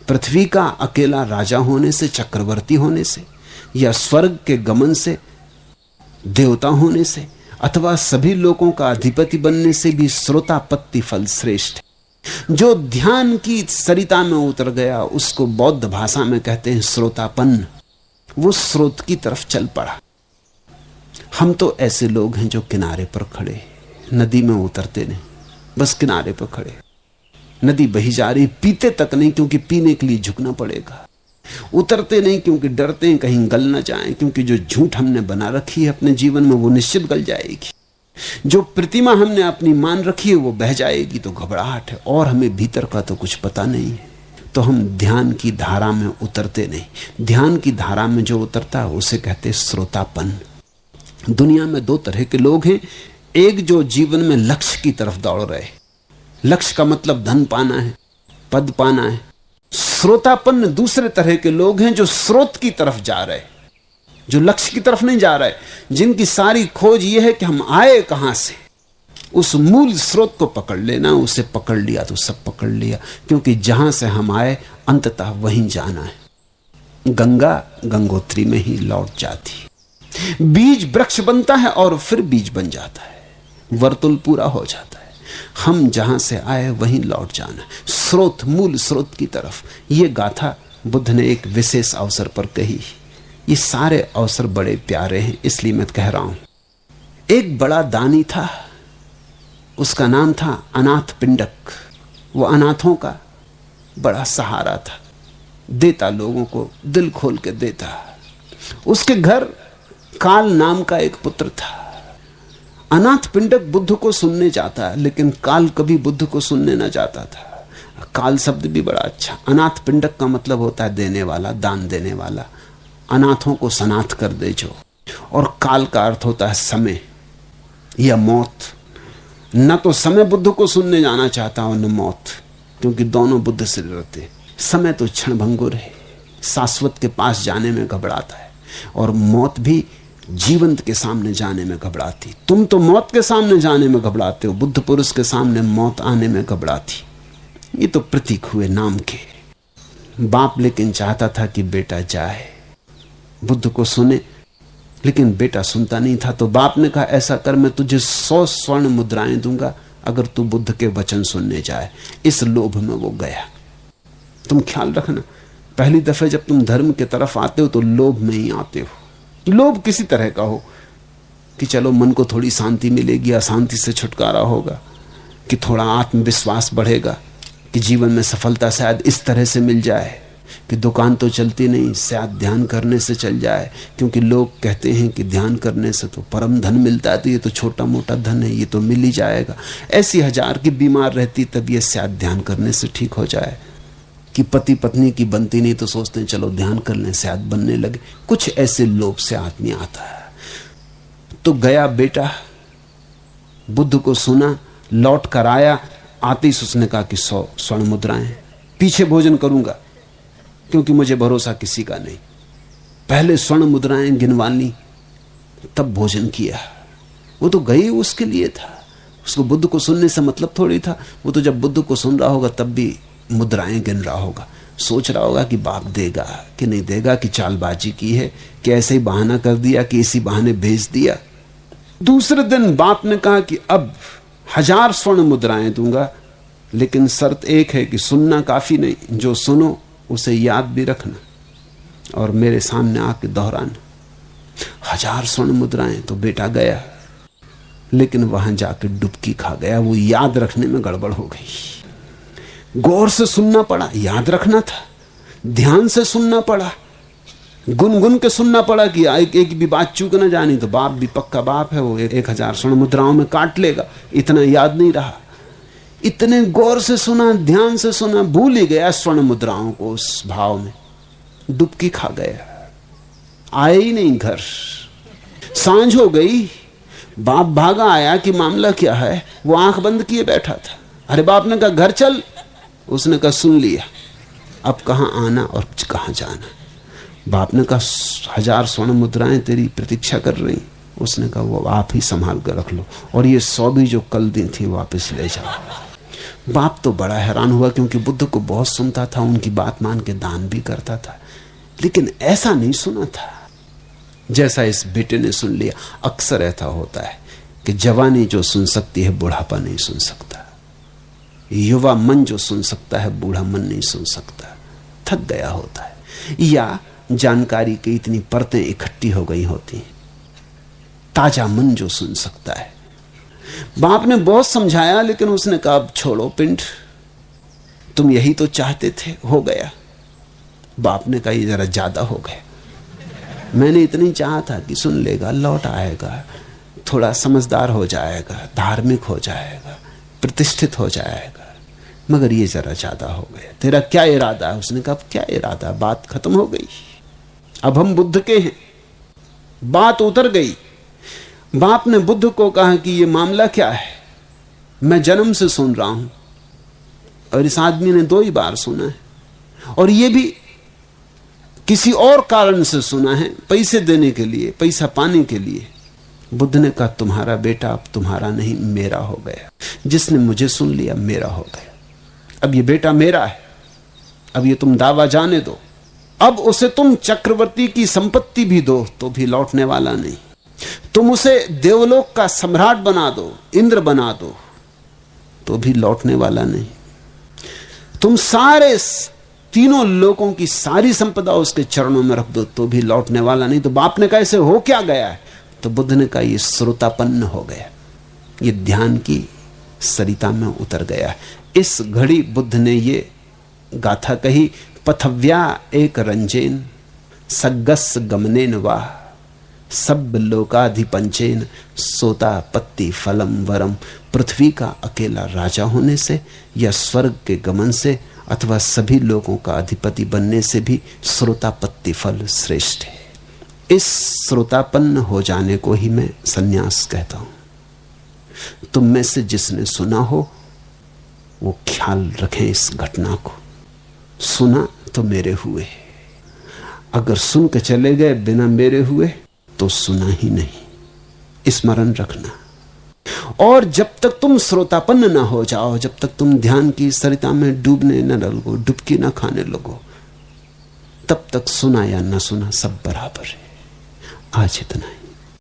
पृथ्वी का अकेला राजा होने से, चक्रवर्ती होने से, या स्वर्ग के गमन से, देवता होने से, अथवा सभी लोगों का अधिपति बनने से भी श्रोतापत्ति फल श्रेष्ठ है। जो ध्यान की सरिता में उतर गया उसको बौद्ध भाषा में कहते हैं श्रोतापन्न। वो स्रोत की तरफ चल पड़ा। हम तो ऐसे लोग हैं जो किनारे पर खड़े, नदी में उतरते नहीं, बस किनारे पर खड़े। नदी बही जा रही, पीते तक नहीं क्योंकि पीने के लिए झुकना पड़ेगा। उतरते नहीं क्योंकि डरते हैं कहीं गल ना जाए, क्योंकि जो झूठ हमने बना रखी है अपने जीवन में वो निश्चित गल जाएगी। जो प्रतिमा हमने अपनी मान रखी है वो बह जाएगी, तो घबराहट है। और हमें भीतर का तो कुछ पता नहीं है, तो हम ध्यान की धारा में उतरते नहीं। ध्यान की धारा में जो उतरता है उसे कहते श्रोतापन। दुनिया में दो तरह के लोग हैं। एक जो जीवन में लक्ष्य की तरफ दौड़ रहे, लक्ष्य का मतलब धन पाना है, पद पाना है। श्रोतापन्न दूसरे तरह के लोग हैं जो स्रोत की तरफ जा रहे, जो लक्ष्य की तरफ नहीं जा रहे, जिनकी सारी खोज यह है कि हम आए कहां से। उस मूल स्रोत को पकड़ लेना, उसे पकड़ लिया तो सब पकड़ लिया, क्योंकि जहां से हम आए अंततः वहीं जाना है। गंगा गंगोत्री में ही लौट जाती। बीज वृक्ष बनता है और फिर बीज बन जाता है, वर्तुल पूरा हो जाता है। हम जहां से आए वहीं लौट जाना, स्रोत, मूल स्रोत की तरफ। यह गाथा बुद्ध ने एक विशेष अवसर पर कही। ये सारे अवसर बड़े प्यारे हैं, इसलिए मैं कह रहा हूं। एक बड़ा दानी था, उसका नाम था अनाथ पिंडक। वो अनाथों का बड़ा सहारा था, देता लोगों को, दिल खोल के देता। उसके घर काल नाम का एक पुत्र था। अनाथ पिंडक बुद्ध को सुनने जाता है, लेकिन काल कभी बुद्ध को सुनने ना जाता था। काल शब्द भी बड़ा अच्छा। अनाथ पिंडक का मतलब होता है देने वाला, दान देने वाला, अनाथों को सनाथ कर दे जो। और काल का अर्थ होता है समय या मौत। न तो समय बुद्ध को सुनने जाना चाहता और न मौत, क्योंकि दोनों बुद्ध से डरते। समय तो क्षणभंगुर है, शाश्वत के पास जाने में घबराता है, और मौत भी जीवंत के सामने जाने में घबराती। तुम तो मौत के सामने जाने में घबराते हो, बुद्ध पुरुष के सामने मौत आने में घबराती। ये तो प्रतीक हुए नाम के। बाप लेकिन चाहता था कि बेटा जाए, बुद्ध को सुने, लेकिन बेटा सुनता नहीं था। तो बाप ने कहा ऐसा कर, मैं तुझे 100 स्वर्ण मुद्राएं दूंगा अगर तू बुद्ध के वचन सुनने जाए। इस लोभ में वो गया। तुम ख्याल रखना, पहली दफे जब तुम धर्म की तरफ आते हो तो लोभ में ही आते हो। लोभ किसी तरह का हो कि चलो मन को थोड़ी शांति मिलेगी, अशांति से छुटकारा होगा, कि थोड़ा आत्मविश्वास बढ़ेगा, कि जीवन में सफलता शायद इस तरह से मिल जाए, कि दुकान तो चलती नहीं, शायद ध्यान करने से चल जाए, क्योंकि लोग कहते हैं कि ध्यान करने से तो परम धन मिलता है, तो ये तो छोटा मोटा धन है, ये तो मिल ही जाएगा। ऐसी 1000 की बीमार रहती तब ये शायद ध्यान करने से ठीक हो जाए। कि पति पत्नी की बनती नहीं तो सोचते हैं चलो ध्यान कर लें, शायद बनने लगे। कुछ ऐसे लोभ से आदमी आता है। तो गया बेटा, बुद्ध को सुना, लौट कर आया। आते ही उसने कहा कि 100 स्वर्ण मुद्राएं, पीछे भोजन करूंगा क्योंकि मुझे भरोसा किसी का नहीं। पहले स्वर्ण मुद्राएं गिनवा ली, तब भोजन किया। वो तो गई उसके लिए था, उसको बुद्ध को सुनने से मतलब थोड़ी था। वो तो जब बुद्ध को सुन रहा होगा तब भी मुद्राएं गिन रहा होगा, सोच रहा होगा कि बाप देगा कि नहीं देगा, कि चालबाजी की है, कि ऐसे ही बहाना कर दिया, कि इसी बहाने भेज दिया। दूसरे दिन बाप ने कहा कि अब 1000 स्वर्ण मुद्राएं दूंगा, लेकिन शर्त एक है कि सुनना काफी नहीं, जो सुनो उसे याद भी रखना और मेरे सामने आके दोहराना। 1000 स्वर्ण मुद्राएं। तो बेटा गया, लेकिन वहां जाकर डुबकी खा गया। वो याद रखने में गड़बड़ हो गई। गौर से सुनना पड़ा, याद रखना था, ध्यान से सुनना पड़ा, गुनगुन के सुनना पड़ा कि एक भी बात चूक ना जानी। तो बाप भी पक्का बाप है, वो 1000 स्वर्ण मुद्राओं में काट लेगा, इतना याद नहीं रहा। इतने गौर से सुना, ध्यान से सुना, भूल ही गया स्वर्ण मुद्राओं को। उस भाव में डुबकी खा गया, आए ही नहीं घर। सांझ हो गई, बाप भागा आया कि मामला क्या है। वो आंख बंद किए बैठा था। अरे बाप ने कहा घर चल। उसने कहा सुन लिया, अब कहां आना और कहां जाना। बाप ने कहा 1000 स्वर्ण मुद्राएं तेरी प्रतीक्षा कर रही। उसने कहा वो आप ही संभाल कर रख लो, और ये 100 भी जो कल दी थी वापस ले जाओ। बाप तो बड़ा हैरान हुआ, क्योंकि बुद्ध को बहुत सुनता था, उनकी बात मान के दान भी करता था, लेकिन ऐसा नहीं सुना था जैसा इस बेटे ने सुन लिया। अक्सर ऐसा होता है कि जवानी जो सुन सकती है बुढ़ापा नहीं सुन सकता, युवा मन जो सुन सकता है बूढ़ा मन नहीं सुन सकता, थक गया होता है, या जानकारी की इतनी परतें इकट्ठी हो गई होती हैं। ताजा मन जो सुन सकता है। बाप ने बहुत समझाया, लेकिन उसने कहा अब छोड़ो पिंड, तुम यही तो चाहते थे, हो गया। बाप ने कहा ये जरा ज्यादा हो गया, मैंने इतनी चाहा था कि सुन लेगा, लौट आएगा, थोड़ा समझदार हो जाएगा, धार्मिक हो जाएगा, प्रतिष्ठित हो जाएगा, मगर ये जरा ज्यादा हो गया। तेरा क्या इरादा है? उसने कहा क्या इरादा, बात खत्म हो गई, अब हम बुद्ध के हैं, बात उतर गई। बाप ने बुद्ध को कहा कि ये मामला क्या है, मैं जन्म से सुन रहा हूं और इस आदमी ने 2 ही बार सुना है, और ये भी किसी और कारण से सुना है, पैसे देने के लिए, पैसा पाने के लिए। बुद्ध ने कहा तुम्हारा बेटा अब तुम्हारा नहीं मेरा हो गया, जिसने मुझे सुन लिया मेरा हो गया, अब ये बेटा मेरा है, अब ये तुम दावा जाने दो, अब उसे तुम चक्रवर्ती की संपत्ति भी दो तो भी लौटने वाला नहीं, तुम उसे देवलोक का सम्राट बना दो, इंद्र बना दो तो भी लौटने वाला नहीं, तुम सारे 3 लोकों की सारी संपदा उसके चरणों में रख दो तो भी लौटने वाला नहीं। तो बाप ने कहा इसे हो क्या गया है? तो बुद्ध ने कहा ये श्रोतापन्न हो गया, ये ध्यान की सरिता में उतर गया है। इस घड़ी बुद्ध ने ये गाथा कही, पथव्या एक रंजेन सग्गस गमनेन वाह सब लोकाधिपंचेन सोता पत्ती फलम वरम। पृथ्वी का अकेला राजा होने से या स्वर्ग के गमन से अथवा सभी लोगों का अधिपति बनने से भी श्रोतापत्ति फल श्रेष्ठ है। इस श्रोतापन्न हो जाने को ही मैं सन्यास कहता हूं। तुम में से जिसने सुना हो वो ख्याल रखें इस घटना को, सुना तो मेरे हुए, अगर सुन के चले गए बिना मेरे हुए तो सुना ही नहीं, स्मरण रखना। और जब तक तुम श्रोतापन्न ना हो जाओ, जब तक तुम ध्यान की सरिता में डूबने न लगो, डुबकी ना खाने लगो, तब तक सुना या ना सुना सब बराबर है। आज इतना ही।